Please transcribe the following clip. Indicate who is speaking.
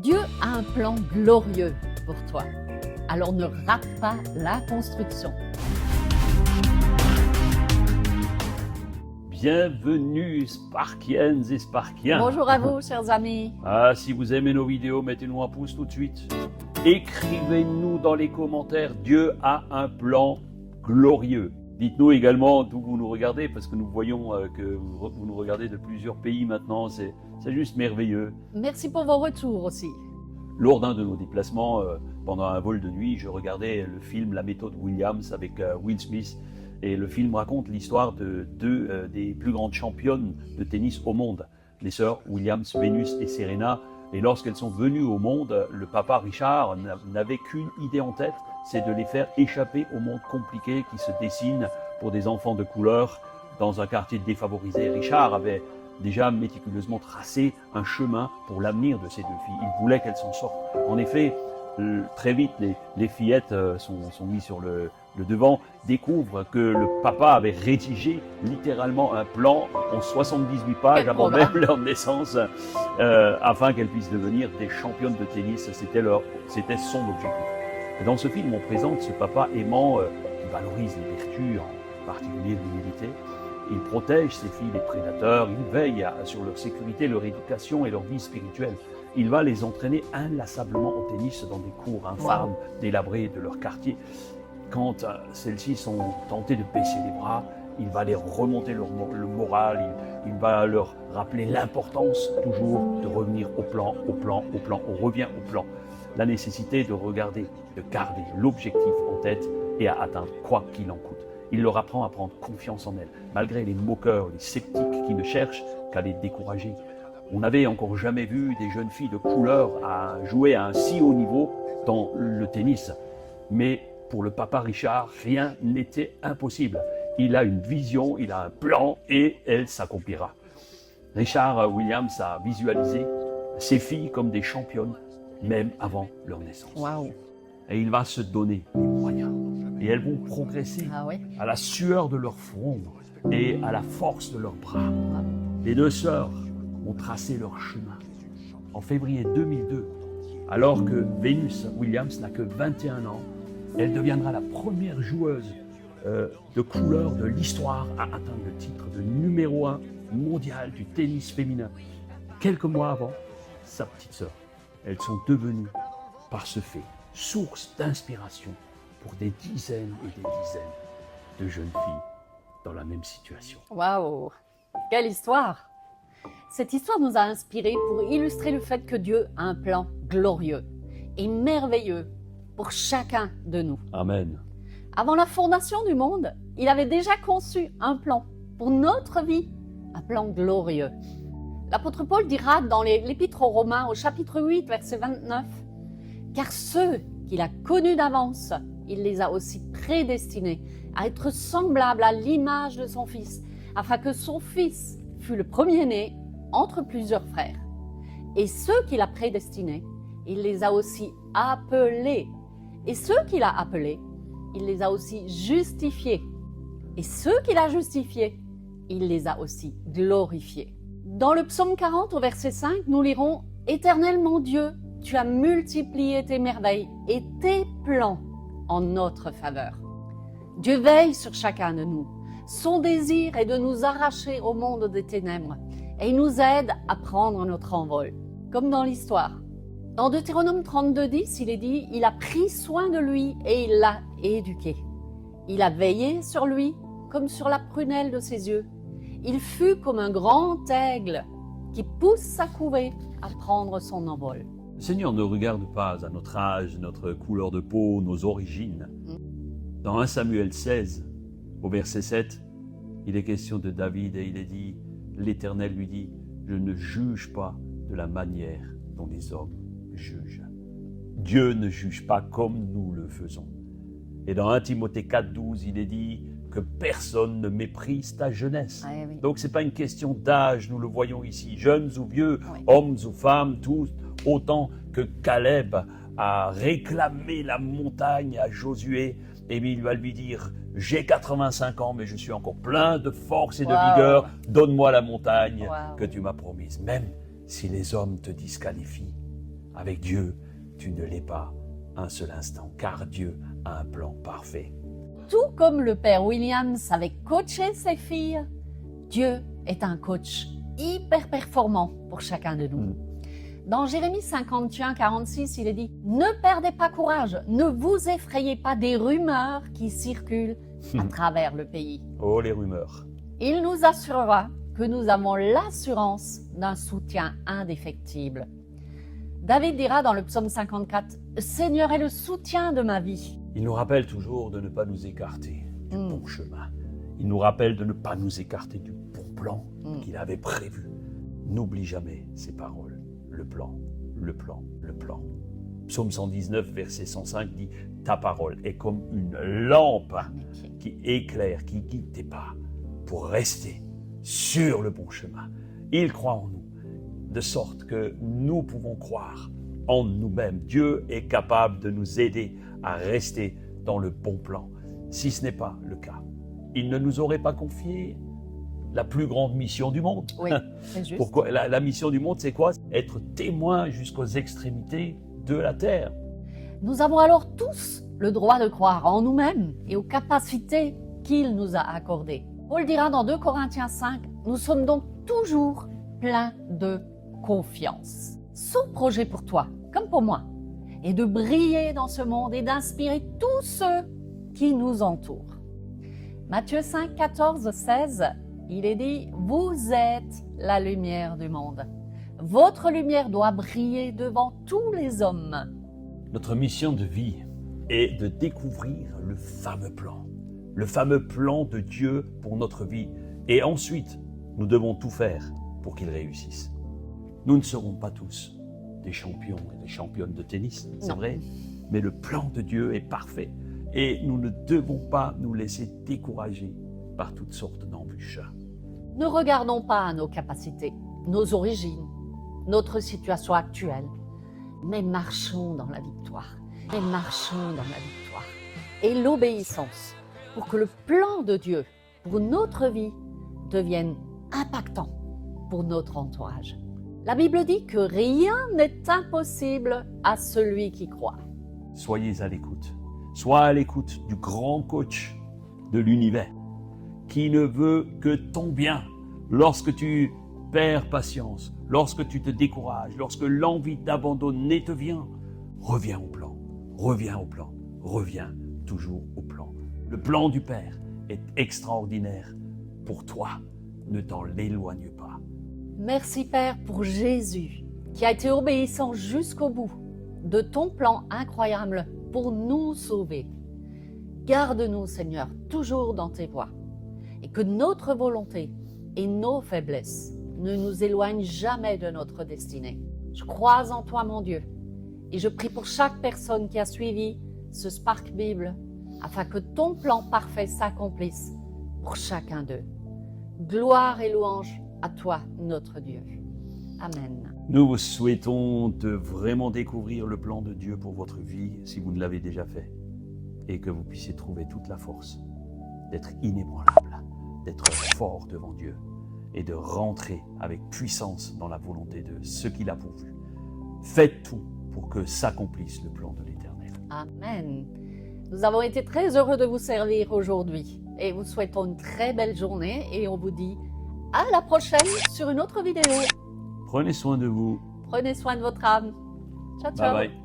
Speaker 1: Dieu a un plan glorieux pour toi. Alors ne rate pas la construction.
Speaker 2: Bienvenue Sparkiennes et Sparkiens.
Speaker 1: Bonjour à vous, chers amis.
Speaker 2: Ah, si vous aimez nos vidéos, mettez-nous un pouce tout de suite. Écrivez-nous dans les commentaires, Dieu a un plan glorieux. Dites-nous également d'où vous nous regardez, parce que nous voyons que vous nous regardez de plusieurs pays maintenant, c'est juste merveilleux.
Speaker 1: Merci pour vos retours aussi.
Speaker 2: Lors d'un de nos déplacements, pendant un vol de nuit, je regardais le film La méthode Williams avec Will Smith. Et le film raconte l'histoire de deux des plus grandes championnes de tennis au monde, les sœurs Williams, Venus et Serena. Et lorsqu'elles sont venues au monde, le papa Richard n'avait qu'une idée en tête, c'est de les faire échapper au monde compliqué qui se dessine pour des enfants de couleur dans un quartier défavorisé. Richard avait déjà méticuleusement tracé un chemin pour l'avenir de ces deux filles. Il voulait qu'elles s'en sortent. En effet, très vite, les fillettes sont mises sur le devant, découvrent que le papa avait rédigé littéralement un plan en 78 pages avant même leur naissance, afin qu'elles puissent devenir des championnes de tennis. C'était son objectif. Et dans ce film, on présente ce papa aimant qui valorise les vertus, en particulier l'humilité. Il protège ses filles des prédateurs, il veille sur leur sécurité, leur éducation et leur vie spirituelle. Il va les entraîner inlassablement au tennis dans des cours infâmes, délabrés de leur quartier. Quand celles-ci sont tentées de baisser les bras, il va les remonter le moral, il va leur rappeler l'importance toujours de revenir au plan. On revient au plan. La nécessité de garder l'objectif en tête et à atteindre quoi qu'il en coûte. Il leur apprend à prendre confiance en elles, malgré les moqueurs, les sceptiques qui ne cherchent qu'à les décourager. On n'avait encore jamais vu des jeunes filles de couleur à jouer à un si haut niveau dans le tennis. Mais pour le papa Richard, rien n'était impossible. Il a une vision, il a un plan et elle s'accomplira. Richard Williams a visualisé ses filles comme des championnes, même avant leur naissance.
Speaker 1: Waouh.
Speaker 2: Et il va se donner les moyens. Et elles vont progresser à la sueur de leur front et à la force de leurs bras. Les deux sœurs ont tracé leur chemin. En février 2002, alors que Venus Williams n'a que 21 ans, elle deviendra la première joueuse de couleur de l'histoire à atteindre le titre de numéro 1 mondial du tennis féminin. Quelques mois avant, sa petite sœur. Elles sont devenues, par ce fait, source d'inspiration pour des dizaines et des dizaines de jeunes filles dans la même situation.
Speaker 1: Waouh, quelle histoire! Cette histoire nous a inspirés pour illustrer le fait que Dieu a un plan glorieux et merveilleux pour chacun de nous.
Speaker 2: Amen.
Speaker 1: Avant la fondation du monde, il avait déjà conçu un plan pour notre vie, un plan glorieux. L'apôtre Paul dira dans l'Épître aux Romains au chapitre 8, verset 29, « Car ceux qu'il a connus d'avance, il les a aussi prédestinés à être semblables à l'image de son Fils, afin que son Fils fût le premier-né entre plusieurs frères. Et ceux qu'il a prédestinés, il les a aussi appelés. Et ceux qu'il a appelés, il les a aussi justifiés. Et ceux qu'il a justifiés, il les a aussi glorifiés. » Dans le psaume 40 au verset 5, nous lirons « Éternel mon Dieu, tu as multiplié tes merveilles et tes plans en notre faveur. » Dieu veille sur chacun de nous. Son désir est de nous arracher au monde des ténèbres et il nous aide à prendre notre envol, comme dans l'histoire. Dans Deutéronome 32:10, il est dit « Il a pris soin de lui et il l'a éduqué. Il a veillé sur lui comme sur la prunelle de ses yeux. Il fut comme un grand aigle qui pousse sa couvée à prendre son envol. »
Speaker 2: Le Seigneur ne regarde pas à notre âge, notre couleur de peau, nos origines. Dans 1 Samuel 16, au verset 7, il est question de David et il est dit, l'Éternel lui dit, « Je ne juge pas de la manière dont les hommes jugent. » Dieu ne juge pas comme nous le faisons. Et dans 1 Timothée 4:12, il est dit que personne ne méprise ta jeunesse.
Speaker 1: Oui.
Speaker 2: Donc ce n'est pas une question d'âge, nous le voyons ici, jeunes ou vieux, hommes ou femmes, tous, autant que Caleb a réclamé la montagne à Josué, et il va lui dire, j'ai 85 ans, mais je suis encore plein de force et de vigueur, donne-moi la montagne que tu m'as promise. Même si les hommes te disqualifient, Avec Dieu, tu ne l'es pas un seul instant, car Dieu a un plan parfait.
Speaker 1: Tout comme le père Williams savait coacher ses filles, Dieu est un coach hyper performant pour chacun de nous. Dans Jérémie 51, 46, il est dit « Ne perdez pas courage, ne vous effrayez pas des rumeurs qui circulent à travers le pays. »
Speaker 2: Oh, les rumeurs.
Speaker 1: Il nous assurera que nous avons l'assurance d'un soutien indéfectible. David dira dans le psaume 54 « Seigneur est le soutien de ma vie. »
Speaker 2: Il nous rappelle toujours de ne pas nous écarter du bon chemin. Il nous rappelle de ne pas nous écarter du bon plan qu'il avait prévu. N'oublie jamais ces paroles. Le plan, le plan, le plan. Psaume 119, verset 105 dit « Ta parole est comme une lampe qui éclaire, qui guide tes pas pour rester sur le bon chemin. » Il croit en nous, de sorte que nous pouvons croire en nous-mêmes. Dieu est capable de nous aider à rester dans le bon plan. Si ce n'est pas le cas, il ne nous aurait pas confié la plus grande mission du monde.
Speaker 1: Oui, c'est juste.
Speaker 2: Pourquoi la mission du monde, c'est quoi? Être témoin jusqu'aux extrémités de la terre.
Speaker 1: Nous avons alors tous le droit de croire en nous-mêmes et aux capacités qu'il nous a accordées. Paul dira dans 2 Corinthiens 5, « Nous sommes donc toujours pleins de confiance. » Son projet pour toi, comme pour moi, est de briller dans ce monde et d'inspirer tous ceux qui nous entourent. Matthieu 5, 14, 16, il est dit « Vous êtes la lumière du monde. Votre lumière doit briller devant tous les hommes. »
Speaker 2: Notre mission de vie est de découvrir le fameux plan de Dieu pour notre vie. Et ensuite, nous devons tout faire pour qu'il réussisse. Nous ne serons pas tous des champions et des championnes de tennis, c'est vrai, mais le plan de Dieu est parfait. Et nous ne devons pas nous laisser décourager par toutes sortes d'embûches.
Speaker 1: Ne regardons pas à nos capacités, nos origines, notre situation actuelle, mais marchons dans la victoire. Et l'obéissance pour que le plan de Dieu pour notre vie devienne impactant pour notre entourage. La Bible dit que rien n'est impossible à celui qui croit.
Speaker 2: Soyez à l'écoute. Sois à l'écoute du grand coach de l'univers qui ne veut que ton bien. Lorsque tu perds patience, lorsque tu te décourages, lorsque l'envie d'abandonner te vient, reviens au plan, reviens toujours au plan. Le plan du Père est extraordinaire pour toi. Ne t'en éloigne pas.
Speaker 1: Merci Père pour Jésus qui a été obéissant jusqu'au bout de ton plan incroyable pour nous sauver. Garde-nous Seigneur toujours dans tes voies et que notre volonté et nos faiblesses ne nous éloignent jamais de notre destinée. Je crois en toi mon Dieu et je prie pour chaque personne qui a suivi ce Spark Bible afin que ton plan parfait s'accomplisse pour chacun d'eux. Gloire et louange à toi, notre Dieu. Amen.
Speaker 2: Nous vous souhaitons de vraiment découvrir le plan de Dieu pour votre vie, si vous ne l'avez déjà fait, et que vous puissiez trouver toute la force d'être inébranlable, d'être fort devant Dieu, et de rentrer avec puissance dans la volonté de ce qu'il a pourvu. Faites tout pour que s'accomplisse le plan de l'Éternel.
Speaker 1: Amen. Nous avons été très heureux de vous servir aujourd'hui et vous souhaitons une très belle journée et on vous dit à la prochaine sur une autre vidéo.
Speaker 2: Prenez soin de vous.
Speaker 1: Prenez soin de votre âme. Ciao, ciao.
Speaker 2: Bye bye.